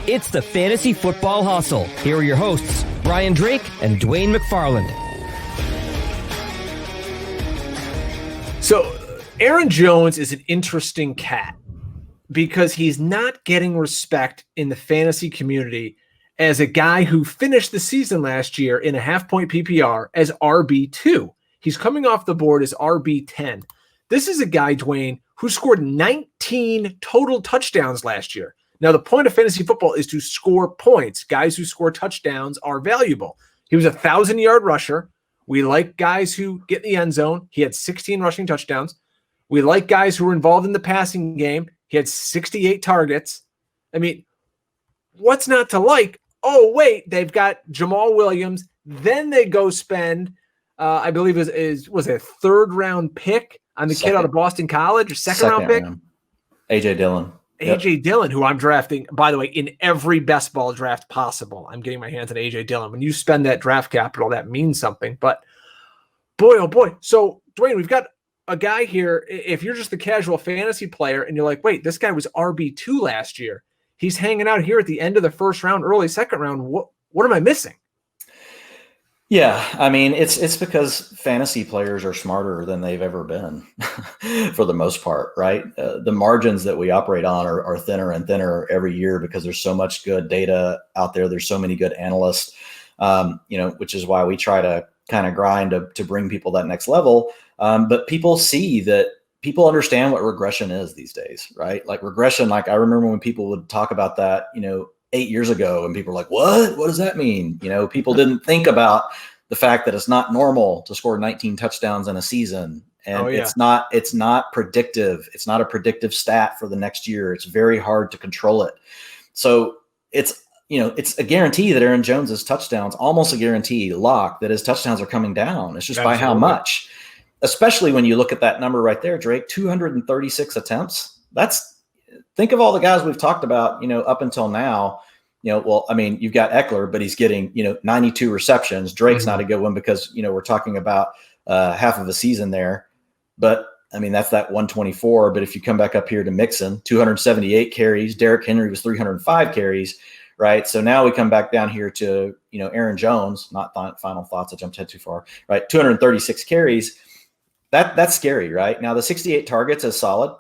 It's the Fantasy Football Hustle. Here are your hosts, Brian Drake and Dwain McFarland. So, Aaron Jones is an interesting cat because he's not getting respect in the fantasy community as a guy who finished the season last year in a half-point PPR as RB2. He's coming off the board as RB10. This is a guy, Dwain, who scored 19 total touchdowns last year. Now, the point of fantasy football is to score points. Guys who score touchdowns are valuable. He was a 1,000-yard rusher. We like guys who get in the end zone. He had 16 rushing touchdowns. We like guys who were involved in the passing game. He had 68 targets. I mean, what's not to like? Oh, wait, they've got Jamal Williams. Then they go spend, I believe was a third-round pick on the kid out of Boston College, or second-round pick? A.J. Dillon. A.J. Dillon, who I'm drafting, by the way, in every best ball draft possible. I'm getting my hands on A.J. Dillon. When you spend that draft capital, that means something. But boy, oh boy. So, Dwain, we've got a guy here. If you're just the casual fantasy player and you're like, wait, this guy was RB2 last year. He's hanging out here at the end of the first round, early second round. What am I missing? Yeah, I mean, it's because fantasy players are smarter than they've ever been for the most part, right? The margins that we operate on are thinner and thinner every year because there's so much good data out there. There's so many good analysts, which is why we try to kind of grind to bring people that next level. But people see that people understand what regression is these days, right? Like regression, like I remember when people would talk about that, 8 years ago, and people were like, what does that mean? People didn't think about the fact that it's not normal to score 19 touchdowns in a season. And it's not predictive. It's not a predictive stat for the next year. It's very hard to control it. So it's a guarantee that Aaron Jones's touchdowns, almost a guarantee lock that his touchdowns are coming down. It's just by how much, especially when you look at that number right there, Drake, 236 attempts. Think of all the guys we've talked about, up until now. You've got Eckler, but he's getting, 92 receptions. Drake's not a good one because, we're talking about half of a season there. But, that's that 124. But if you come back up here to Mixon, 278 carries. Derrick Henry was 305 carries, right? So now we come back down here to, Aaron Jones, not final thoughts. I jumped ahead too far, right? 236 carries. That's scary, right? Now the 68 targets is solid.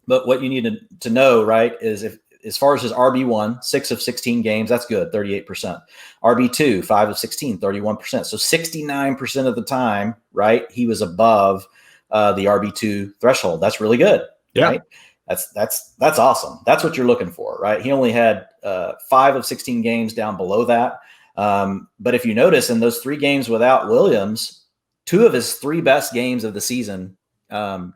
But what you need to know, right, is if as far as his RB1, 6 of 16 games, that's good, 38%. RB2, 5 of 16, 31%. So 69% of the time, right, he was above the RB2 threshold. That's really good. Yeah. Right? That's awesome. That's what you're looking for, right? He only had 5 of 16 games down below that. But if you notice in those 3 games without Williams, 2 of his 3 best games of the season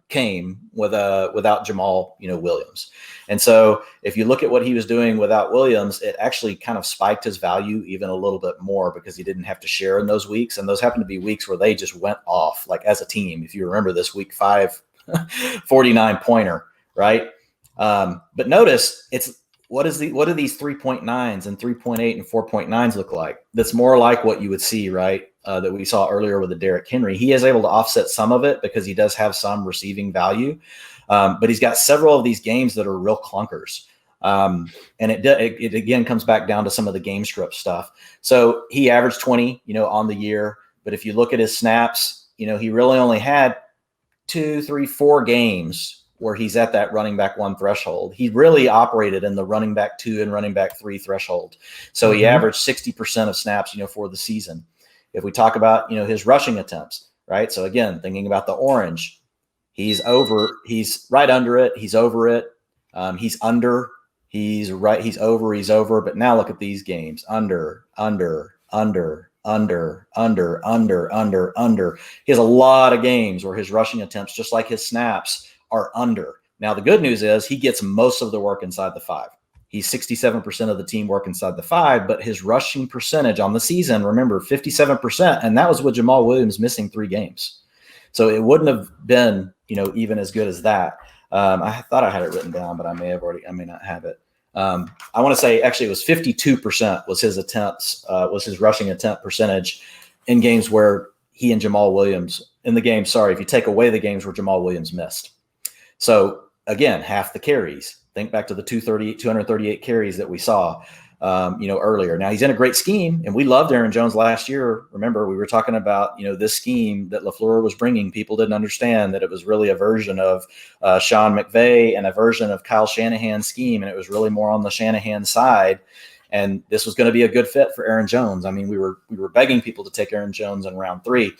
came without Jamal, Williams. And so if you look at what he was doing without Williams, it actually kind of spiked his value even a little bit more because he didn't have to share in those weeks. And those happened to be weeks where they just went off like as a team. If you remember this week 5, 49 pointer, right? But notice what do these 3.9s and 3.8 and 4.9s look like? That's more like what you would see, right? That we saw earlier with the Derrick Henry. He is able to offset some of it because he does have some receiving value. But he's got several of these games that are real clunkers. And it again comes back down to some of the game script stuff. So he averaged 20, on the year. But if you look at his snaps, he really only had 2, 3, 4 games where he's at that running back 1 threshold. He really operated in the running back 2 and running back 3 threshold. So he averaged 60% of snaps, for the season. If we talk about, his rushing attempts, right? So again, thinking about the orange, he's right under it. He's over it. He's under, he's right. He's over. But now look at these games, under. He has a lot of games where his rushing attempts, just like his snaps, are under. Now, the good news is he gets most of the work inside the 5. He's 67% of the team work inside the 5, but his rushing percentage on the season, remember, 57%, and that was with Jamal Williams missing 3 games. So it wouldn't have been, even as good as that. I thought I had it written down, but I may not have it. I want to say actually it was 52% was his attempts, was his rushing attempt percentage in games where he and Jamal Williams in the game. Sorry, if you take away the games where Jamal Williams missed. So again, half the carries, Think back to the 238 carries that we saw, earlier. Now he's in a great scheme, and we loved Aaron Jones last year. Remember, we were talking about, this scheme that LaFleur was bringing. People didn't understand that it was really a version of Sean McVay and a version of Kyle Shanahan's scheme, and it was really more on the Shanahan side. And this was going to be a good fit for Aaron Jones. I mean, we were begging people to take Aaron Jones in round 3.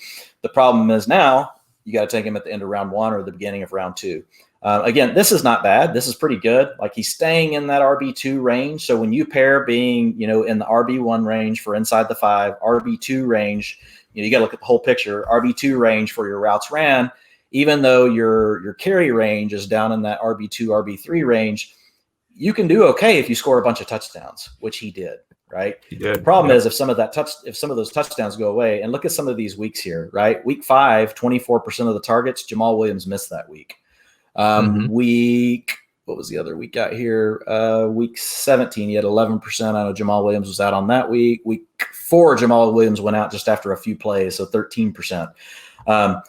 The problem is now you got to take him at the end of round 1 or the beginning of round 2. Again, this is not bad. This is pretty good. Like, he's staying in that RB2 range. So when you pair being, in the RB1 range for inside the 5, RB2 range, you got to look at the whole picture. RB2 range for your routes ran, even though your carry range is down in that RB2, RB3 range, you can do okay if you score a bunch of touchdowns, which he did, right? He did. The problem is if some of those touchdowns go away, and look at some of these weeks here, right? Week 5, 24% of the targets, Jamal Williams missed that week. What was the other week out here? Week 17, he had 11%. I know Jamal Williams was out on that week. Week 4, Jamal Williams went out just after a few plays, so 13%.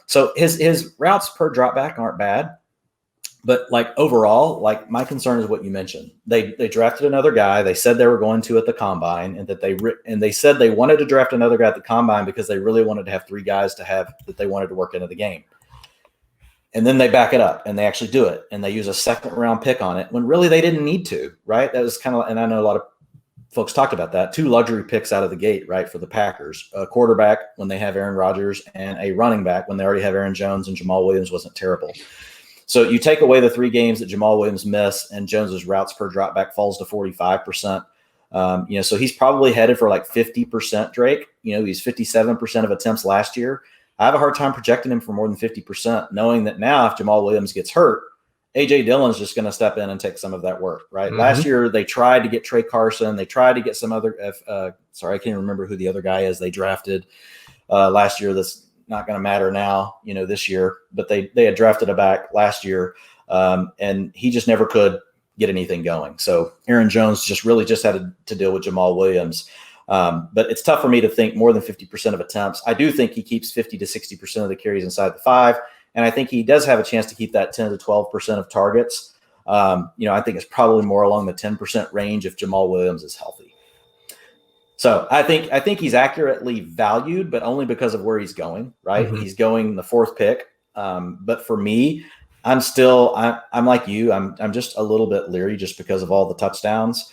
So his routes per dropback aren't bad. But like overall, like my concern is what you mentioned. They drafted another guy. They said they were going to at the combine, and that they said they wanted to draft another guy at the combine because they really wanted to have 3 guys that they wanted to work into the game. And then they back it up and they actually do it, and they use a 2nd round pick on it when really they didn't need to, right? That was kind of, and I know a lot of folks talked about that. 2 luxury picks out of the gate, right, for the Packers. A quarterback when they have Aaron Rodgers, and a running back when they already have Aaron Jones, and Jamal Williams wasn't terrible. So you take away the 3 games that Jamal Williams missed, and Jones's routes per dropback falls to 45%. So he's probably headed for like 50%, Drake. He's 57% of attempts last year. I have a hard time projecting him for more than 50%, knowing that now if Jamal Williams gets hurt, A.J. Dillon's just going to step in and take some of that work, right? Mm-hmm. Last year, they tried to get Trey Carson. They tried to get some other I can't remember who the other guy is they drafted last year that's not going to matter now, this year. But they had drafted a back last year, and he just never could get anything going. So Aaron Jones just had to deal with Jamal Williams. But it's tough for me to think more than 50% of attempts. I do think he keeps 50 to 60% of the carries inside the 5. And I think he does have a chance to keep that 10 to 12% of targets. I think it's probably more along the 10% range if Jamal Williams is healthy. So I think he's accurately valued, but only because of where he's going, right? Mm-hmm. He's going the 4th pick. But for me, I'm like you. I'm just a little bit leery just because of all the touchdowns.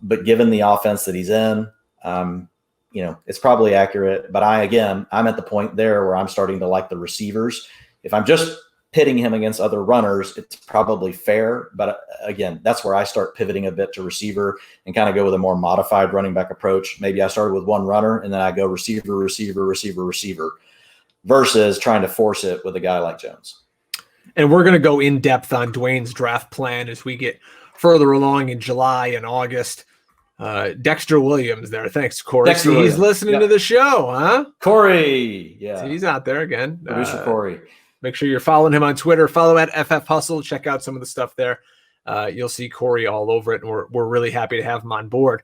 But given the offense that he's in, it's probably accurate. But I'm at the point there where I'm starting to like the receivers. If I'm just pitting him against other runners, it's probably fair. But again, that's where I start pivoting a bit to receiver and kind of go with a more modified running back approach. Maybe I started with 1 runner and then I go receiver, versus trying to force it with a guy like Jones. And we're going to go in depth on Dwain's draft plan as we get further along in July and August. Dexter Williams there. Thanks, Corey. He's listening to the show, huh? Corey. Yeah. He's out there again. Producer Corey. Make sure you're following him on Twitter. Follow at FF Hustle. Check out some of the stuff there. You'll see Corey all over it, and we're really happy to have him on board.